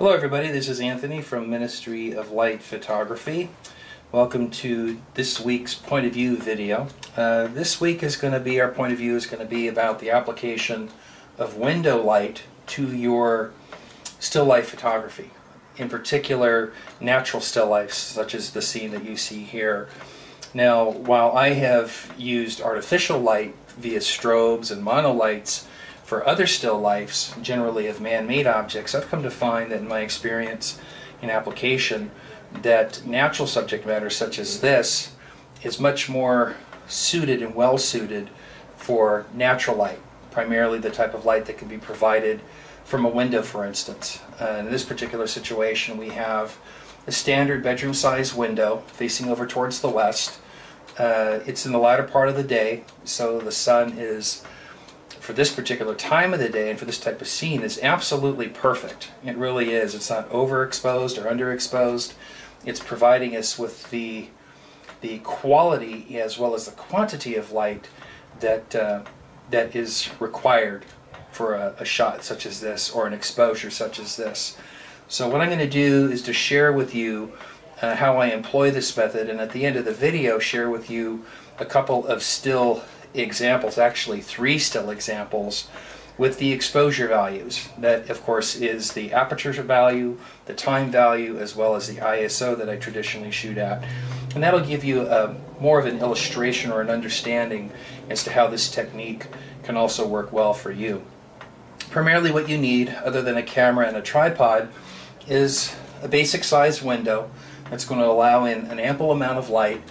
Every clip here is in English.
Hello everybody, this is Anthony from Ministry of Light Photography. Welcome to this week's point of view video. This week is going to be, our point of view is going to be about the application of window light to your still life photography. In particular, natural still lifes, such as the scene that you see here. Now, while I have used artificial light via strobes and monolights for other still lifes, generally of man-made objects, I've come to find that in my experience in application that natural subject matter such as this is much more suited and well suited for natural light, primarily the type of light that can be provided from a window, for instance. In this particular situation, we have a standard bedroom size window facing over towards the west. It's in the latter part of the day, so the sun is, for this particular time of the day and for this type of scene, is absolutely perfect. It really is. It's not overexposed or underexposed. It's providing us with the quality as well as the quantity of light that that is required for a shot such as this or an exposure such as this. So what I'm going to do is to share with you how I employ this method, and at the end of the video share with you a couple of still examples, actually 3 still examples, with the exposure values. That, of course, is the aperture value, the time value, as well as the ISO that I traditionally shoot at. And that'll give you more of an illustration or an understanding as to how this technique can also work well for you. Primarily what you need, other than a camera and a tripod, is a basic size window that's going to allow in an ample amount of light.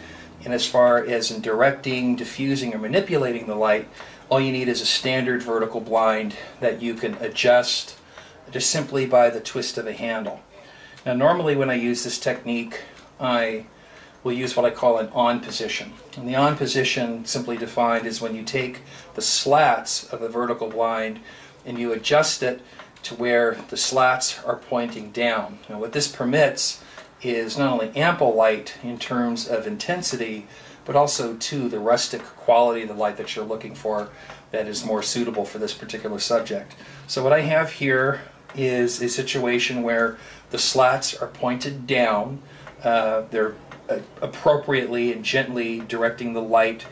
And as far as in directing, diffusing, or manipulating the light, all you need is a standard vertical blind that you can adjust just simply by the twist of a handle. Now normally when I use this technique, I will use what I call an on position. And the on position, simply defined, is when you take the slats of the vertical blind and you adjust it to where the slats are pointing down. Now what this permits is not only ample light in terms of intensity, but also too the rustic quality of the light that you're looking for that is more suitable for this particular subject. So what I have here is a situation where the slats are pointed down. They're appropriately and gently directing the light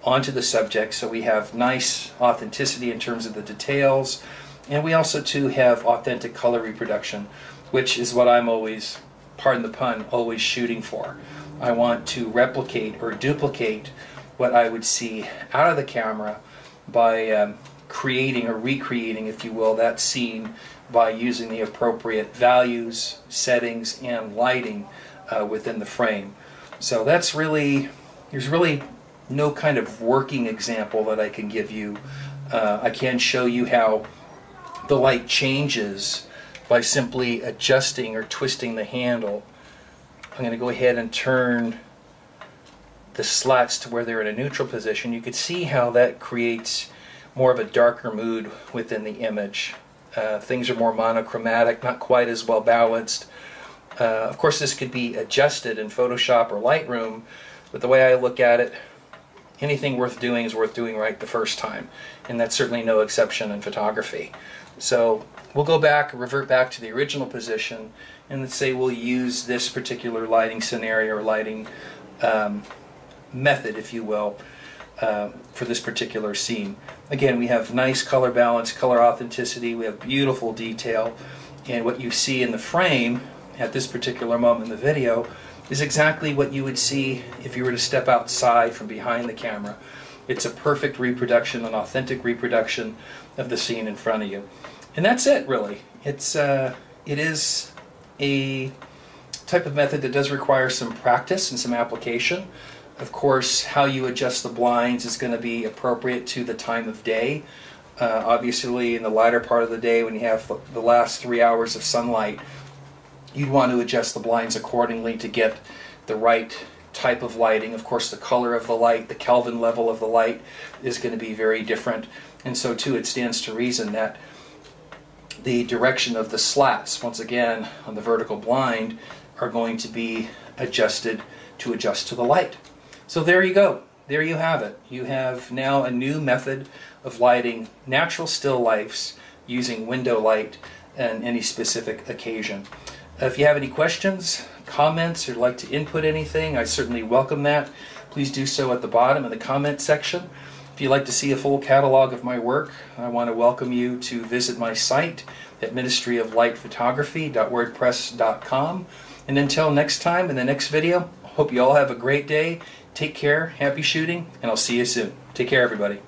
onto the subject, so we have nice authenticity in terms of the details, and we also too have authentic color reproduction, which is what I'm always, pardon the pun, always shooting for. I want to replicate or duplicate what I would see out of the camera by creating or recreating, if you will, that scene by using the appropriate values, settings, and lighting within the frame. So that's really, there's really no kind of working example that I can give you. I can show you how the light changes by simply adjusting or twisting the handle. I'm going to go ahead and turn the slats to where they're in a neutral position. You can see how that creates more of a darker mood within the image. Things are more monochromatic, not quite as well balanced. Of course, this could be adjusted in Photoshop or Lightroom, but the way I look at it, anything worth doing is worth doing right the first time, and that's certainly no exception in photography. So we'll go back, revert back to the original position, and let's say we'll use this particular lighting scenario or lighting method, if you will, for this particular scene. Again, we have nice color balance, color authenticity, we have beautiful detail, and what you see in the frame at this particular moment in the video is exactly what you would see if you were to step outside from behind the camera. It's a perfect reproduction, an authentic reproduction of the scene in front of you. And that's it, really. It is a type of method that does require some practice and some application. Of course, how you adjust the blinds is going to be appropriate to the time of day. Obviously, in the lighter part of the day, when you have the last 3 hours of sunlight, you'd want to adjust the blinds accordingly to get the right type of lighting. Of course, the color of the light, the Kelvin level of the light is going to be very different, and so too it stands to reason that the direction of the slats, once again on the vertical blind, are going to be adjusted to adjust to the light. So there you go. There you have it. You have now a new method of lighting natural still lifes using window light on any specific occasion. If you have any questions, comments, or like to input anything, I certainly welcome that. Please do so at the bottom in the comment section. If you'd like to see a full catalog of my work, I want to welcome you to visit my site at ministryoflightphotography.wordpress.com. And until next time, in the next video, hope you all have a great day. Take care, happy shooting, and I'll see you soon. Take care, everybody.